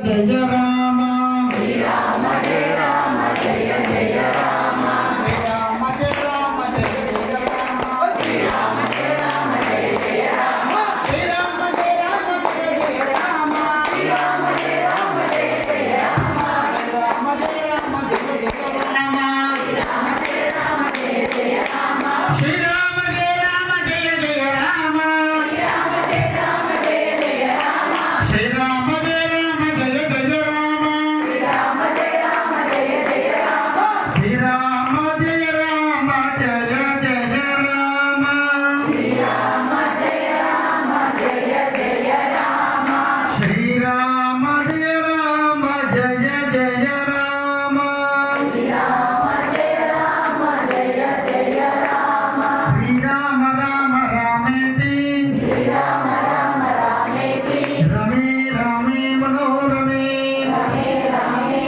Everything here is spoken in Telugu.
జయ రామ శ్రీరామ జయ రామ జయ జయ రామ శ్రీరామ జయ రామ జయ జయ రామ శ్రీరామ జయ రామ జయ జయ రామ శ్రీరామ జయ రామ జయ జయ రామ శ్రీరామ జయ రామ జయ జయ రామ శ్రీరామ జయ రామ జయ జయ రామ శ్రీరామ జయ రామ జయ జయ రామ శ్రీరామ జయ రామ జయ జయ రామ శ్రీరామ జయ రామ జయ జయ రామ శ్రీరామ జయ రామ జయ జయ రామ శ్రీరామ జయ రామ జయ జయ రామ శ్రీరామ జయ రామ జయ జయ రామ శ్రీరామ జయ రామ జయ జయ రామ శ్రీరామ జయ రామ జయ జయ రామ శ్రీరామ జయ రామ జయ జయ రామ శ్రీరామ రామ రామేతి శ్రీరామ రామ రామేతి రమే రామే మనోరమే రమే రమే